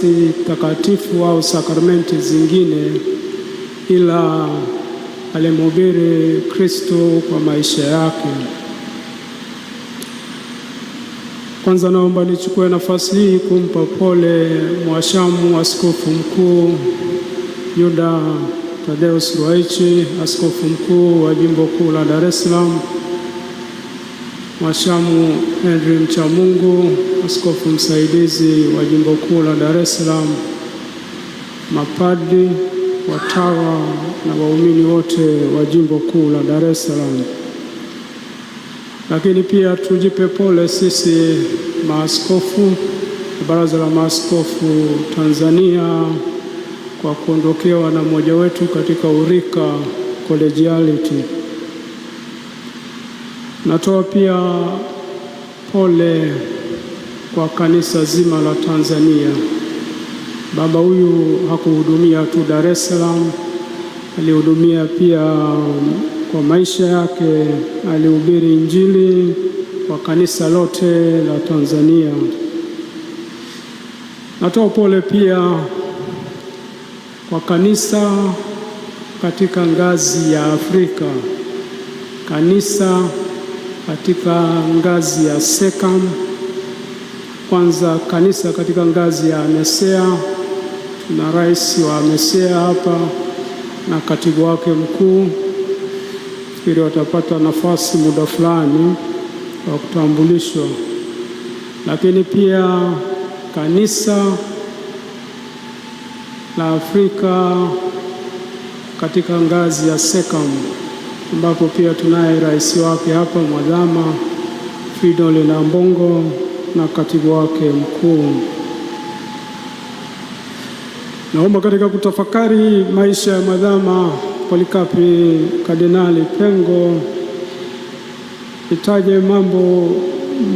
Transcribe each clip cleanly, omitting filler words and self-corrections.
Ekaristi takatifu au sakramenti zingine, ila alimhubiri Kristo kwa maisha yake. Kwanza naomba nichukue nafasi hii kumpa pole mwashamu Askofu Mkuu Yuda Thaddeus Ruwa'ichi, Askofu Mkuu wa Jimbo Kuu la Dar es Salaam, mwashamu Henry Mchamungu, Askofu Msaidizi wa Jimbo Kuu la Dar es Salaam, mapadri, watawa na waumini wote wa Jimbo Kuu la Dar es Salaam. Lakini pia tujipe pole sisi maaskofu, Baraza la Maaskofu Tanzania, kwa kuondokewa na mmoja wetu katika urika collegiality. Natoa pia pole kwa kanisa zima la Tanzania. Baba huyu hakuhudumia tu Dar es Salaam, alihudumia pia kwa maisha yake, alihubiri Injili kwa kanisa lote la Tanzania. Natoa pole pia kwa kanisa katika ngazi ya Afrika, kanisa katika ngazi ya SECAM, kwanza kanisa katika ngazi ya AMESEA. Tuna rais wa AMESEA hapa na katibu wake mkuu, ili watapata nafasi muda fulani wa kutambulishwa. Lakini pia kanisa la Afrika katika ngazi ya SECAM, ambapo pia tunaye rais wake hapa Mwadhama Fridolin Ambongo na katibu wake mkuu. Naomba katika kutafakari maisha ya Mwadhama Polikapi Kardinali Pengo nitaje mambo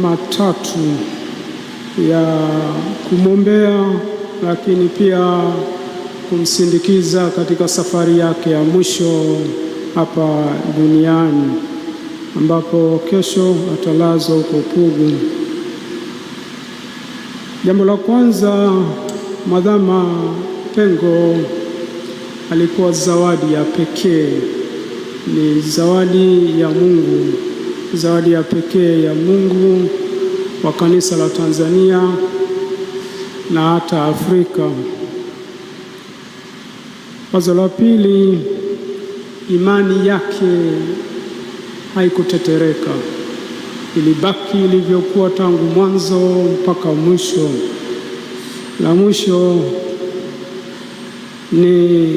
matatu ya kumwombea, lakini pia kumsindikiza katika safari yake ya mwisho hapa duniani, ambapo kesho atalazwa huko Pugu. Jambo la kwanza, Mwadhama Pengo alikuwa zawadi ya pekee, ni zawadi ya Mungu, zawadi ya pekee ya Mungu wa kanisa la Tanzania na hata Afrika. Wazo la pili, imani yake haikutetereka, ilibaki ilivyokuwa tangu mwanzo mpaka mwisho. La mwisho ni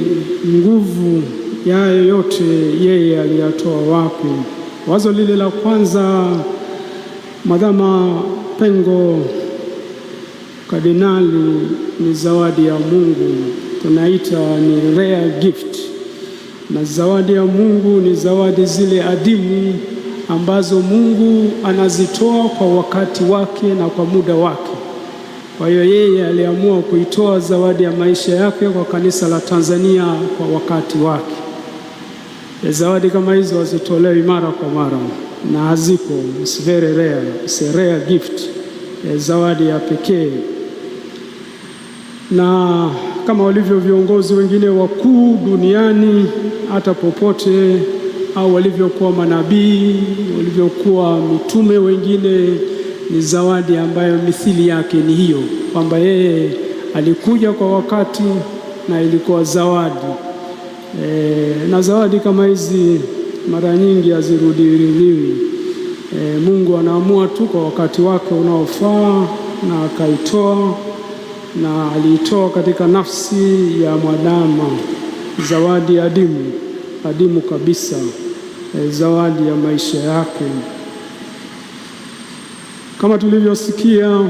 nguvu ya yote yeye aliyatoa wapi. Wazo lile la kwanza, Mwadhama Pengo Kardinali ni zawadi ya Mungu, tunaita ni rare gift. Na zawadi ya Mungu ni zawadi zile adimu ambazo Mungu anazitoa kwa wakati wake na kwa muda wake. Kwa hiyo yeye aliamua kuitoa zawadi ya maisha yake kwa kanisa la Tanzania kwa wakati wake. Zawadi kama hizo hazitolewi mara kwa mara na hazipo, it's very rare, it's a rare gift, zawadi ya pekee. Na kama walivyo viongozi wengine wakuu duniani hata popote, au walivyokuwa manabii, walivyokuwa mitume wengine, ni zawadi ambayo mithili yake ni hiyo, kwamba yeye alikuja kwa wakati na ilikuwa zawadi. Na zawadi kama hizi mara nyingi hazirudiwi. Mungu anaamua tu kwa wakati wake unaofaa na akaitoa, na aliitoa katika nafsi ya Mwadhama, zawadi adimu kabisa, zawadi ya maisha yake. Kama tulivyosikia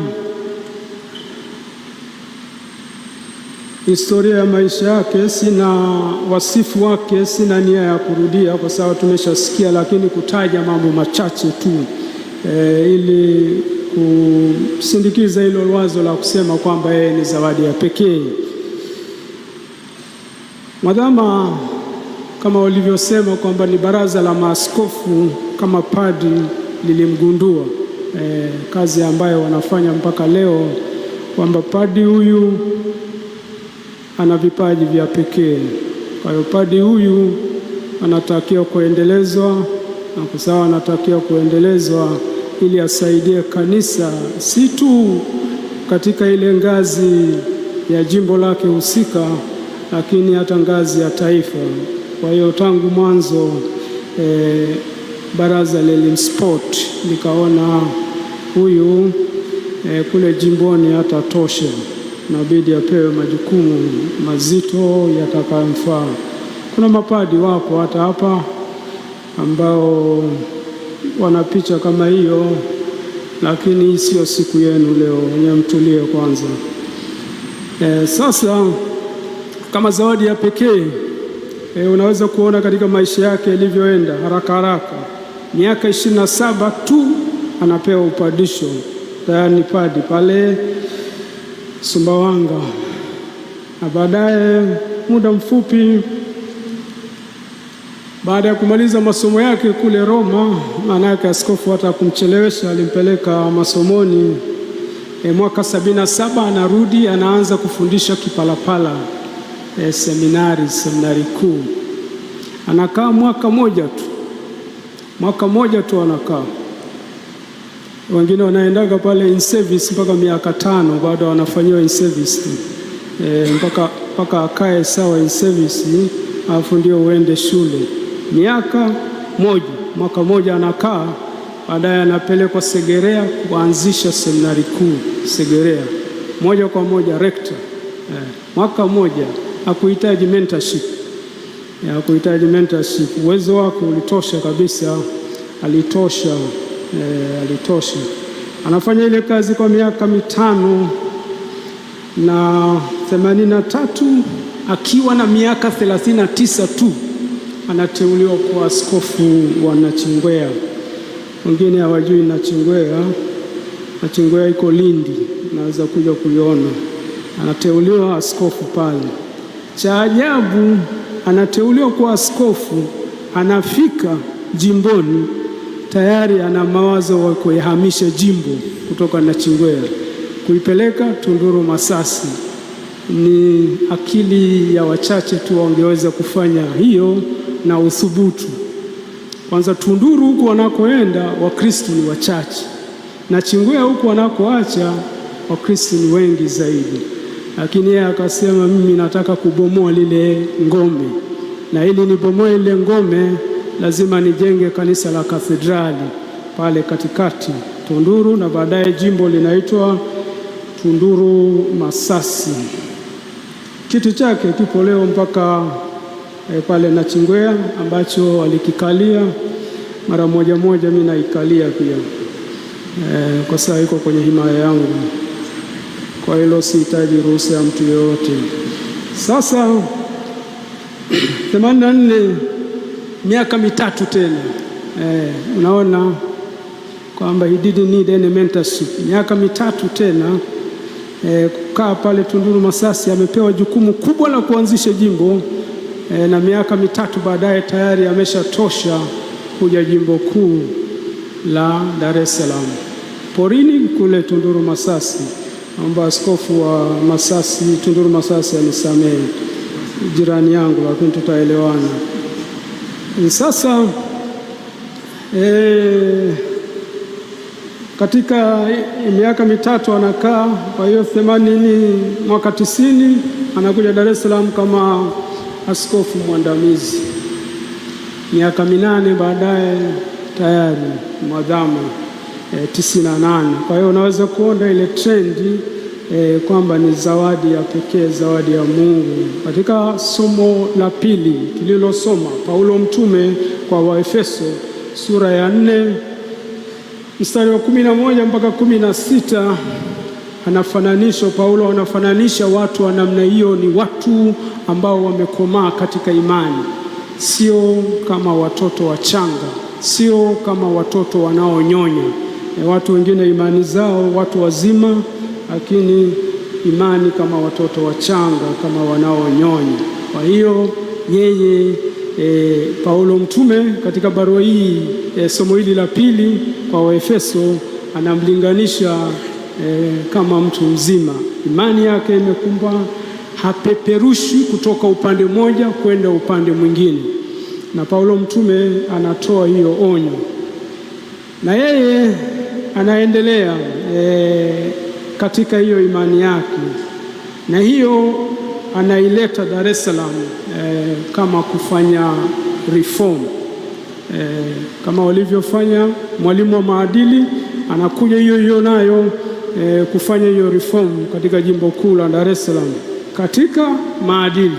historia ya maisha yake, sina wasifu wake, sina nia ya kurudia kwa sababu tumeshasikia, lakini kutaja mambo machache tu ili kusindikiza hilo wazo la kusema kwamba yeye ni zawadi ya pekee. Mwadhama, kama walivyosema kwamba ni baraza la maaskofu kama padri lilimgundua, kazi ambayo wanafanya mpaka leo kwamba padri huyu ana vipaji vya pekee. Kwa hiyo padri huyu anatakiwa kuendelezwa, na kwa sababu anatakiwa kuendelezwa ili asaidie kanisa si tu katika ile ngazi ya jimbo lake husika, lakini hata ngazi ya taifa. Kwa hiyo tangu mwanzo baraza la elimu sport likaona huyu kule jimboni hatatosha, inabidi apewe majukumu mazito yatakayomfaa. Kuna mapadi wapo hata hapa ambao wana picha kama hiyo, lakini sio siku yenu leo, wenye mtulie kwanza. Sasa kama zawadi ya pekee unaweza kuona katika maisha yake ilivyoenda haraka haraka. Miaka 27 tu anapewa upadisho, tayari ni padi pale Sumbawanga, na baadaye muda mfupi baada ya kumaliza masomo yake kule Roma, maana yake askofu hata kumchelewesha, alimpeleka masomoni. Mwaka 77 anarudi, anaanza kufundisha Kipalapala seminari kuu. Anakaa mwaka moja tu anakaa. Wengine wanaendaga pale in service mpaka miaka 5, bado wanafanyiwa in service mpaka akae sawa in service, alafu ndio uende shule. Mwaka moja anakaa, baadaye anapelekwa Segerea kuanzisha seminari kuu Segerea, moja kwa moja rector. Mwaka moja, hakuhitaji mentorship, uwezo wake ulitosha kabisa, alitosha. Anafanya ile kazi kwa miaka 5 na 83, akiwa na miaka 39 tu anateuliwa kuwa askofu wa Nachingwea. Wengine hawajui Nachingwea iko Lindi, naweza kuja kuiona. Anateuliwa askofu pale. Cha ajabu, anateuliwa kuwa askofu, anafika jimboni tayari ana mawazo wa kuihamisha jimbo kutoka Nachingwea kuipeleka Tunduru Masasi. Ni akili ya wachache tu wangeweza kufanya hiyo na uthubutu. Kwanza Tunduru huko wanakoenda Wakristo ni wachache, Nachingwea huko wanakoacha Wakristo ni wengi zaidi. Lakini yeye akasema, mimi nataka kubomoa lile ngome, na ili nibomoe ile ngome lazima nijenge kanisa la kathedrali pale katikati Tunduru, na baadaye jimbo linaitwa Tunduru Masasi. Kiti chake kipo leo mpaka pale Nachingwea, ambacho alikikalia mara moja, mimi naikalia pia kwa sababu iko kwenye himaya yangu. Kwa hilo sihitaji ruhusa ya mtu yoyote. Sasa 84, miaka 3 tena. Unaona kwamba he didn't need any mentorship. Miaka 3 tena kukaa pale Tunduru Masasi, amepewa jukumu kubwa la kuanzisha jimbo na miaka 3 baadaye tayari ameshatosha kuja jimbo kuu la Dar es Salaam. Porini kule Tunduru Masasi, naomba askofu wa Masasi, Tunduru Masasi anisamehe, jirani yangu, lakini tutaelewana. Sasa katika miaka 3 anakaa. Kwa hiyo 80, mwaka 90 anakuja Dar es Salaam kama askofu mwandamizi. Miaka 8 baadaye tayari mwadhama 98. Kwa hiyo unaweza kuona ile trendi kwamba ni zawadi ya pekee, zawadi ya Mungu. Katika somo la pili tulilosoma, Paulo mtume kwa Waefeso sura ya 4 mstari wa 11 mpaka 16, Paulo anafananisha watu wa namna hiyo ni watu ambao wamekomaa katika imani, sio kama watoto wachanga, sio kama watoto wanaonyonya. Watu wengine imani zao watu wazima, lakini imani kama watoto wachanga, kama wanaonyonya. Kwa hiyo yeye Paulo mtume katika barua hii somo hili la pili kwa Waefeso anamlinganisha kama mtu mzima. Imani yake imekumba, hapeperushi kutoka upande mmoja kwenda upande mwingine, na Paulo mtume anatoa hiyo onyo, na yeye anaendelea katika hiyo imani yake, na hiyo anaileta Dar es Salaam kama kufanya reform kama walivyofanya mwalimu wa maadili, anakuja hiyo nayo kufanya hiyo reform katika jimbo kuu la Dar es Salaam katika maadili.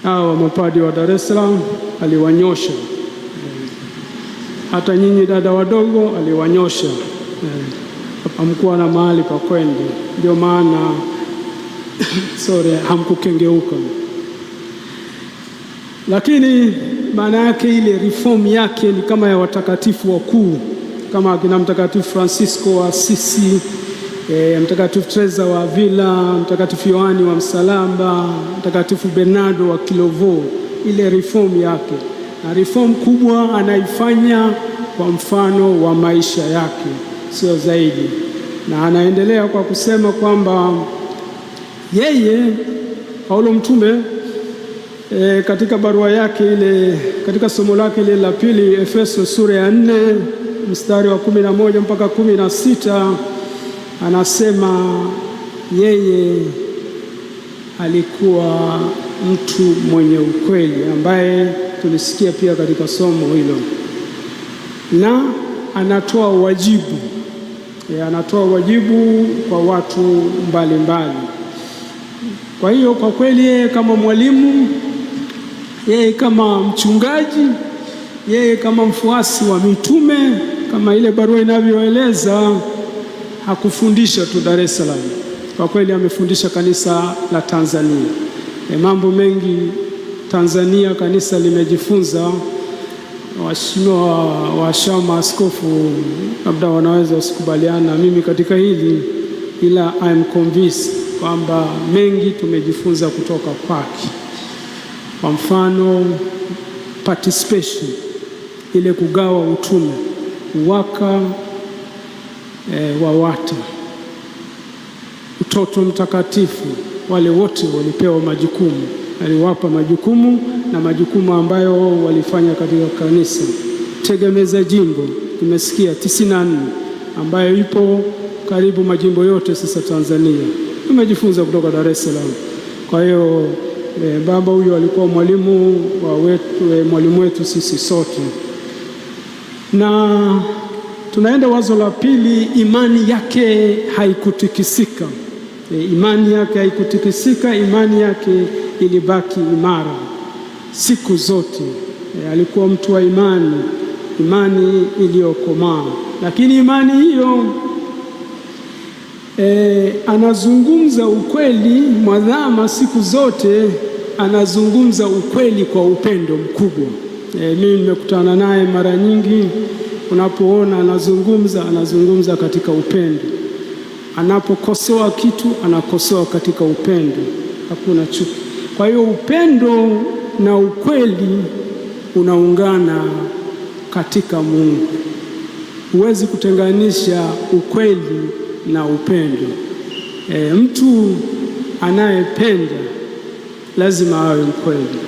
Hao mapadi wa Dar es Salaam aliwanyosha, hata nyinyi dada wadogo aliwanyosha, hamkuwa na mahali pa kwenda, ndio maana hamkukengeuka. Lakini maana yake ile reform yake ni kama ya watakatifu wakuu, kama akina Mtakatifu Francisco wa Assisi, Mtakatifu Teresa wa Avila, Mtakatifu Yohani wa Msalaba, Mtakatifu Bernardo wa Clairvaux. Ile reform yake, na reform kubwa anaifanya kwa mfano wa maisha yake, sio zaidi. Na anaendelea kwa kusema kwamba yeye Paulo mtume katika barua yake ile, katika somo lake ile la pili, Efeso sura ya 4 mstari wa 11 mpaka 16, anasema yeye alikuwa mtu mwenye ukweli, ambaye tulisikia pia katika somo hilo, na anatoa wajibu kwa watu mbalimbali. Kwa hiyo kwa kweli yeye kama mwalimu, yeye kama mchungaji, yeye kama mfuasi wa mitume, kama ile barua inavyoeleza, hakufundisha tu Dar es Salaam. Kwa kweli amefundisha kanisa la Tanzania. Mambo mengi Tanzania kanisa limejifunza. Waheshimiwa washama askofu labda wanaweza wasikubaliana na mimi katika hili, ila I am convinced kwamba mengi tumejifunza kutoka kwake. Kwa mfano participation, ile kugawa utume, uwaka wa WATA, utoto mtakatifu, wale wote walipewa majukumu, aliwapa majukumu na majukumu ambayo walifanya katika kanisa. Tegemeza jimbo tumesikia 94 ambayo ipo karibu majimbo yote sasa Tanzania, tumejifunza kutoka Dar es Salaam. Kwa hiyo baba huyu alikuwa mwalimu wetu sisi sote. Na tunaenda wazo la pili, imani yake haikutikisika. Imani yake haikutikisika, imani yake ilibaki imara siku zote. Alikuwa mtu wa imani iliyokomaa. Lakini imani hiyo anazungumza ukweli mwadhama siku zote, anazungumza ukweli kwa upendo mkubwa. Mimi nimekutana naye mara nyingi, unapoona anazungumza katika upendo. Anapokosoa kitu anakosoa katika upendo, hakuna chuki. Kwa hiyo upendo na ukweli unaungana katika Mungu. Huwezi kutenganisha ukweli na upendo. Mtu anayependa lazima awe mkweli.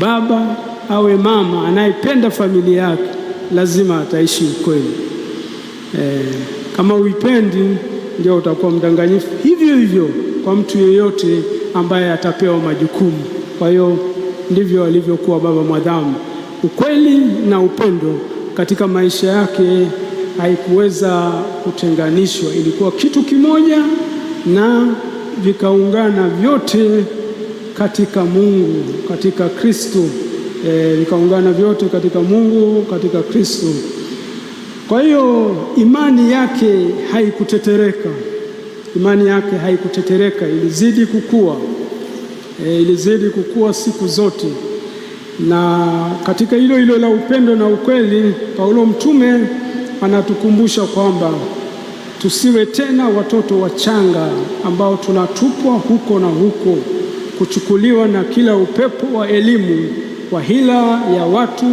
Baba awe mama anayependa familia yake lazima ataishi ukweli. Kama uipendi, ndio utakuwa mdanganyifu. Hivyo kwa mtu yeyote ambaye atapewa majukumu. Kwa hiyo ndivyo alivyokuwa baba mwadhamu. Ukweli na upendo katika maisha yake haikuweza kutenganishwa, ilikuwa kitu kimoja na vikaungana vyote katika Mungu, katika Kristo. Vikaungana vyote katika Mungu, katika Kristo. Kwa hiyo imani yake haikutetereka, ilizidi kukua siku zote. Na katika hilo la upendo na ukweli, Paulo mtume anatukumbusha kwamba tusiwe tena watoto wachanga ambao tunatupwa huko na huko, kuchukuliwa na kila upepo wa elimu, kwa hila ya watu,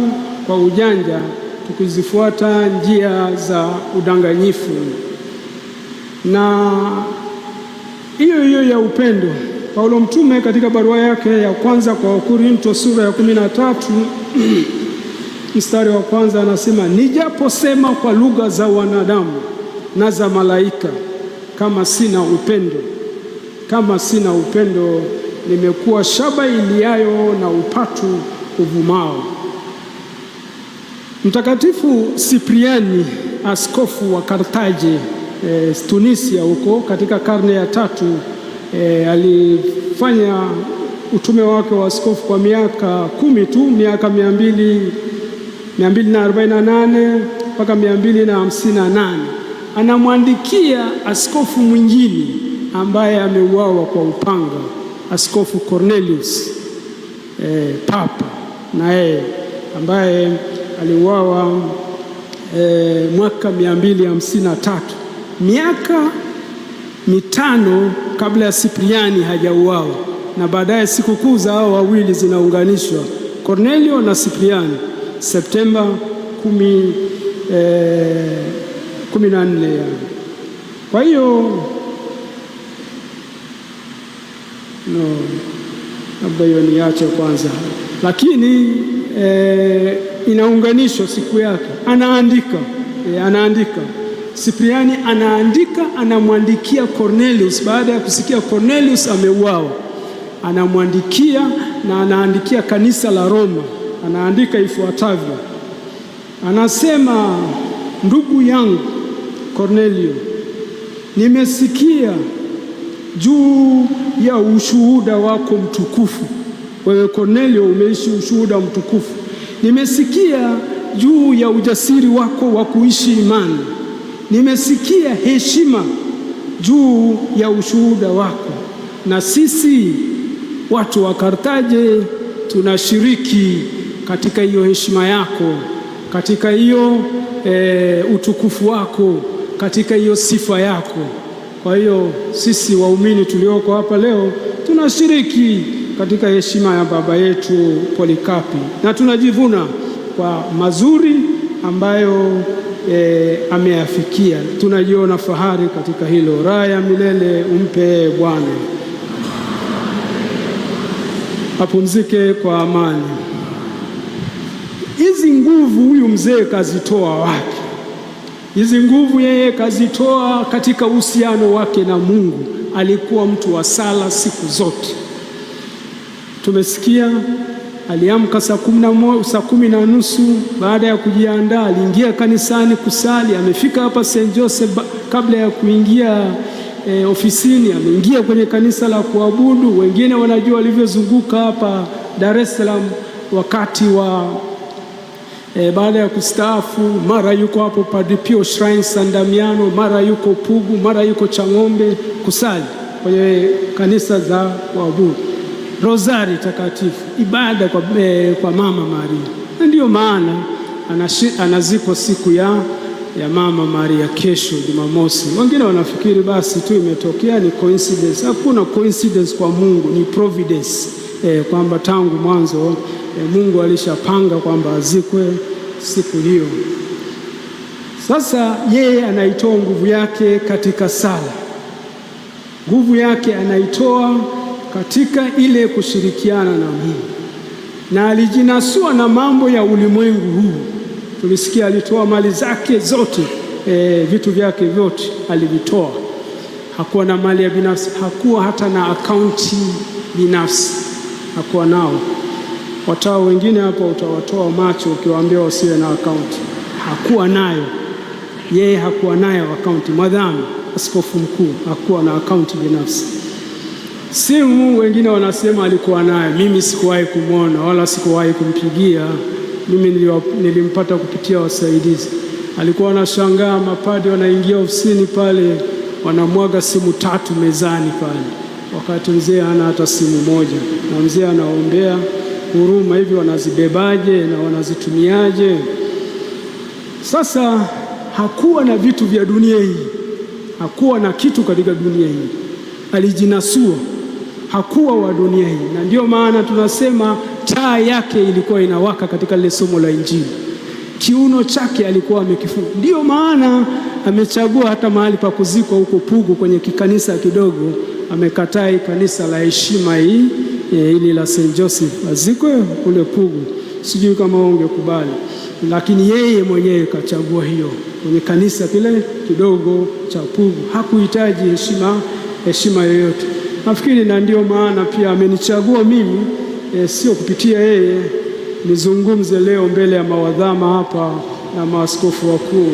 kwa ujanja, tukizifuata njia za udanganyifu. Na hiyo hiyo ya upendo, Paulo mtume katika barua yake ya kwanza kwa Wakorintho sura ya 13 mstari wa kwanza anasema, nijaposema kwa lugha za wanadamu na za malaika, kama sina upendo nimekuwa shaba iliayo na upatu uvumao. Mtakatifu Sipriani, askofu wa Karthaje, Tunisia huko katika karne ya 3, alifanya utume wake wa askofu kwa miaka 10 tu, miaka 248 mpaka 258. Anamwandikia askofu mwingine ambaye ameuawa kwa upanga, Askofu Cornelius Papa, naye ambaye aliuawa mwaka 253, miaka 5 kabla ya Sipriani hajauawa. Na baadaye sikukuu za hao wawili zinaunganishwa, Cornelio na Sipriani, Septemba 14. Kwa hiyo labda hiyo niache kwanza, lakini inaunganishwa siku yake. Anaandika Sipriani, anamwandikia Cornelius baada ya kusikia Cornelius ameuawa, anamwandikia na anaandikia kanisa la Roma. Anaandika ifuatavyo, anasema, ndugu yangu Cornelio, nimesikia juu ya ushuhuda wako mtukufu. Wewe Cornelio umeishi ushuhuda mtukufu. Nimesikia juu ya ujasiri wako wa kuishi imani. Nimesikia heshima juu ya ushuhuda wako, na sisi watu wa Karthaje tunashiriki katika hiyo heshima yako, katika hiyo utukufu wako, katika hiyo sifa yako. Kwa hiyo sisi waumini tulioko hapa leo tunashiriki katika heshima ya baba yetu Polikapi, na tunajivuna kwa mazuri ambayo ameyafikia. Tunajiona fahari katika hilo. Raha ya milele umpe Bwana, apumzike kwa amani. Hizi nguvu huyu mzee kazitoa wapi? Hizi nguvu yeye kazitoa katika uhusiano wake na Mungu. Alikuwa mtu wa sala siku zote. Tumesikia aliamka saa 10:30. Baada ya kujiandaa aliingia kanisani kusali. Amefika hapa St. Joseph kabla ya kuingia ofisini, ameingia kwenye kanisa la kuabudu. Wengine wanajua walivyozunguka hapa Dar es Salaam wakati wa baada ya kustaafu. Mara yuko hapo Padre Pio Shrine San Damiano, mara yuko Pugu, mara yuko Chang'ombe kusali kwenye kanisa za kuabudu, Rozari takatifu, ibada kwa Mama Maria. Na ndiyo maana anazikwa siku ya Mama Maria kesho Jumamosi. Wengine wanafikiri basi tu imetokea, ni coincidence. Hakuna coincidence kwa Mungu, ni providence, kwamba tangu mwanzo Mungu alishapanga kwamba azikwe siku hiyo. Sasa yeye anaitoa nguvu yake katika sala. Nguvu yake anaitoa katika ile kushirikiana na Mungu, na alijinasua na mambo ya ulimwengu huu. Tulisikia alitoa mali zake zote, vitu vyake vyote alivitoa. Hakuwa na mali ya binafsi, hakuwa hata na akaunti binafsi, hakuwa nao. Watawa wengine hapa utawatoa macho ukiwaambia wasiwe na akaunti. Hakuwa nayo. Yeye hakuwa nayo akaunti. Mwadhamu askofu mkuu hakuwa na akaunti binafsi. Simu wengine wanasema alikuwa nayo. Mimi sikuwahi kumwona wala sikuwahi kumpigia. Mimi nilimpata kupitia wasaidizi. Alikuwa anashangaa mapadi wanaingia ofisini pale, wanamwaga simu 3 mezani pale, wakati mzee hana hata simu moja, na mzee anaombea huruma, hivi wanazibebaje na wanazitumiaje? Sasa hakuwa na vitu vya dunia hii, hakuwa na kitu katika dunia hii, alijinasua, hakuwa wa dunia hii. Na ndio maana tunasema taa yake ilikuwa inawaka katika lile somo la Injili. kiuno chake alikuwa amekifunga. Ndiyo maana amechagua hata mahali pa kuzikwa huko Pugu kwenye kikanisa kidogo, amekataa kanisa la heshima hili la St. Joseph, azikwe kule Pugu. Sijui kama ungekubali, lakini yeye mwenyewe kachagua hiyo kwenye kanisa kile kidogo cha Pugu. Hakuhitaji heshima yoyote, nafikiri. Na ndio maana pia amenichagua mimi, sio kupitia yeye, nizungumze leo mbele ya mawadhama hapa na maaskofu wakuu,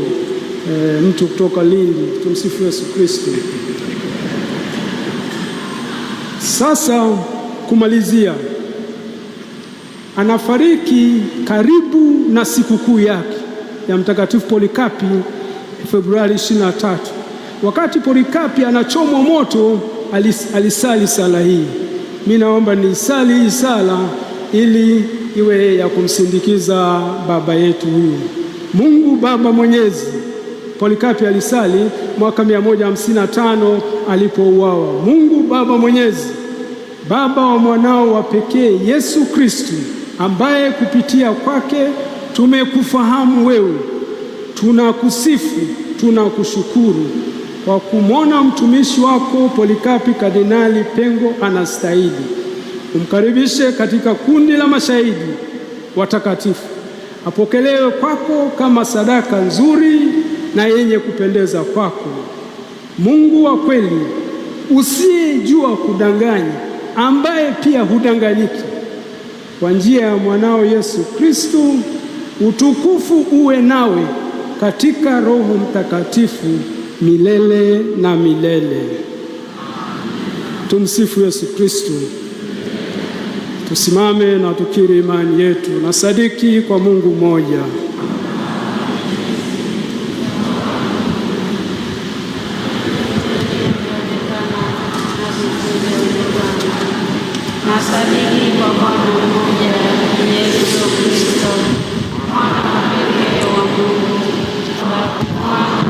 mtu kutoka Lindi. Tumsifu Yesu Kristo. Sasa kumalizia, anafariki karibu na sikukuu yake ya Mtakatifu Polikapi Februari 23. Wakati Polikapi anachomwa moto, alisali sala hii. Mimi naomba nisali hii sala ili iwe ya kumsindikiza baba yetu huyu. Mungu Baba Mwenyezi, Polikapi alisali mwaka 155 alipouawa. Mungu Baba Mwenyezi, Baba wa mwanao wa pekee Yesu Kristo, ambaye kupitia kwake tumekufahamu wewe, tunakusifu, tunakushukuru kwa kumwona mtumishi wako Polikapi Kardinali Pengo anastahili. Umkaribishe katika kundi la mashahidi watakatifu, apokelewe kwako kama sadaka nzuri na yenye kupendeza kwako. Mungu wa kweli, usiyejua kudanganya, ambaye pia hudanganyiki, kwa njia ya mwanao Yesu Kristo, utukufu uwe nawe katika Roho Mtakatifu milele na milele. Tumsifu Yesu Kristo. Tusimame na tukiri imani yetu. Na sadiki kwa Mungu mmoja. Na sadiki kwa Bwana mmoja, Yesu Kristo, mwana pekee wa Mungu, mwana kwa mwana,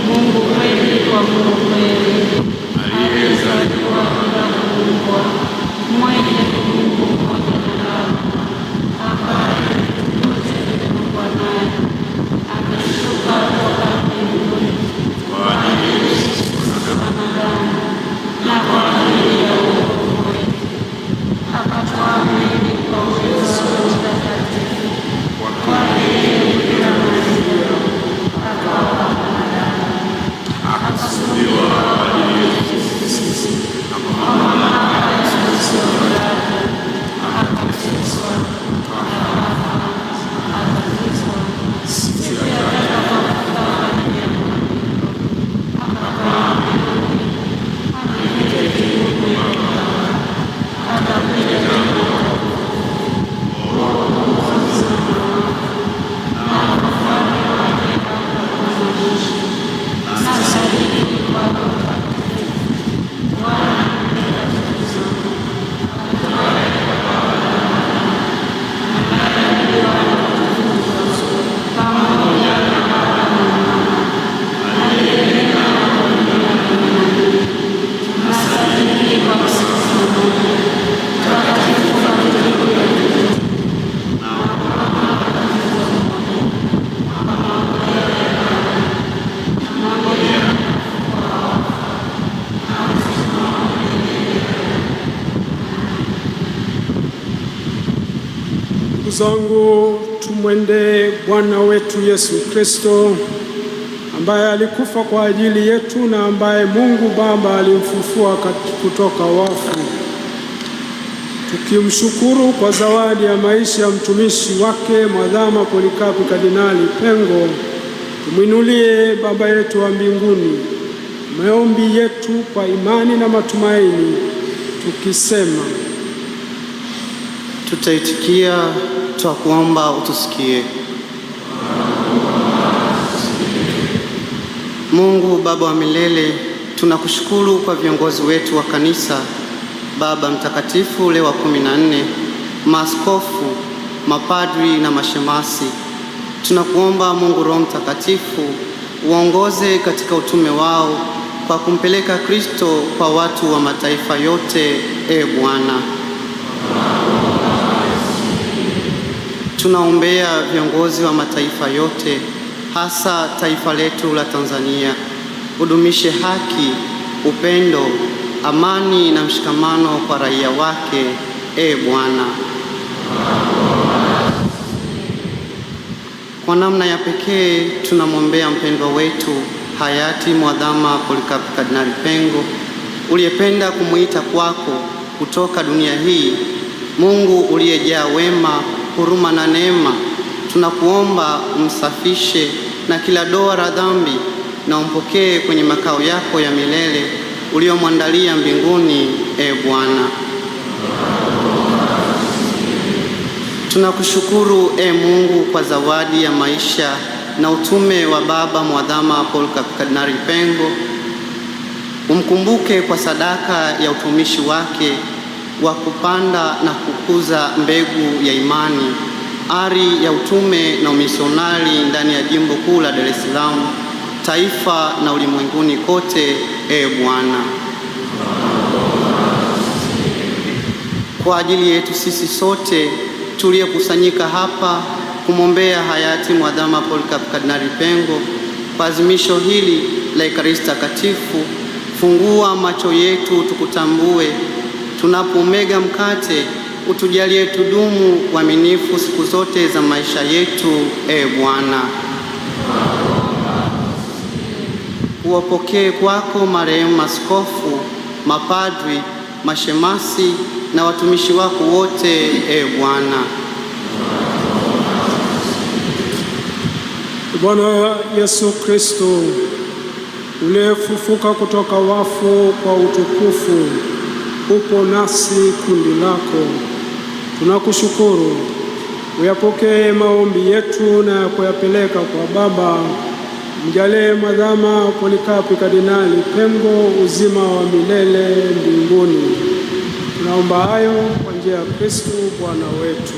Mungu kweli kwa Mungu kweli, aliyezaliwa bila kuumbwa, mwenye Mungu mmoja na Baba, ambaye yote vilikuwa naye, ameshuka toka mbinguni kwa ajili ya wanadamu na kwa ajili ya wokovu wetu, akatwaa mwili kwa uwezo wa Roho Mtakatifu kwa ajili ya Bikira Maria, akawa mwanadamu, akasulubiwa kwa ajili yetu sisi, na kwa mamlaka ya Yesu daraja, akateswa, akafa, akazikwa, siku ya tatu akafufuka kwa ajili ya mwanadamu, akakaa mbinguni, ameketi kuume kwa Baba, atakuja tena zangu, tumwende Bwana wetu Yesu Kristo, ambaye alikufa kwa ajili yetu na ambaye Mungu Baba alimfufua kutoka wafu, tukimshukuru kwa zawadi ya maisha ya mtumishi wake Mwadhama Polikapi Kardinali Pengo. Tumwinulie Baba yetu wa mbinguni maombi yetu kwa imani na matumaini, tukisema: tutaitikia, twakuomba utusikie. Mungu Baba wa milele, tunakushukuru kwa viongozi wetu wa kanisa, Baba Mtakatifu Leo wa 14, maaskofu, mapadri na mashemasi. Tunakuomba Mungu Roho Mtakatifu uongoze katika utume wao kwa kumpeleka Kristo kwa watu wa mataifa yote. E Bwana, Tunaombea viongozi wa mataifa yote, hasa taifa letu la Tanzania. Udumishe haki, upendo, amani na mshikamano kwa raia wake, Bwana. Kwa namna ya pekee tunamwombea mpendwa wetu hayati Mwadhama Polycarp Kardinali Pengo, uliyependa kumuita kwako kutoka dunia hii. Mungu uliyejaa wema, huruma na neema, tunakuomba umsafishe na kila doa la dhambi na umpokee kwenye makao yako ya milele uliyomwandalia mbinguni, Bwana. Tunakushukuru Mungu kwa zawadi ya maisha na utume wa Baba Mwadhama Polycarp Kardinali Pengo. Umkumbuke kwa sadaka ya utumishi wake wa kupanda na kukuza mbegu ya imani, ari ya utume na umisionari ndani ya jimbo kuu la Dar es Salaam, taifa na ulimwenguni kote, Bwana. Kwa ajili yetu sisi sote tuliyekusanyika hapa kumwombea hayati Mwadhama Polycarp Kardinali Pengo, kwa azimisho hili la Ekaristi Takatifu, fungua macho yetu tukutambue. Tunapomega mkate, utujalie tudumu waaminifu siku zote za maisha yetu, Bwana. Uwapokee kwako marehemu maskofu, mapadri, mashemasi na watumishi wako wote, Bwana. Bwana Yesu Kristo, uliyefufuka kutoka wafu kwa utukufu, upo nasi kundi lako. Tunakushukuru. Uyapokee maombi yetu na kuyapeleka kwa Baba. Mjalie Mwadhama Polycarp Kardinali Pengo uzima wa milele mbinguni. Tunaomba hayo kwa njia ya Kristo Bwana wetu.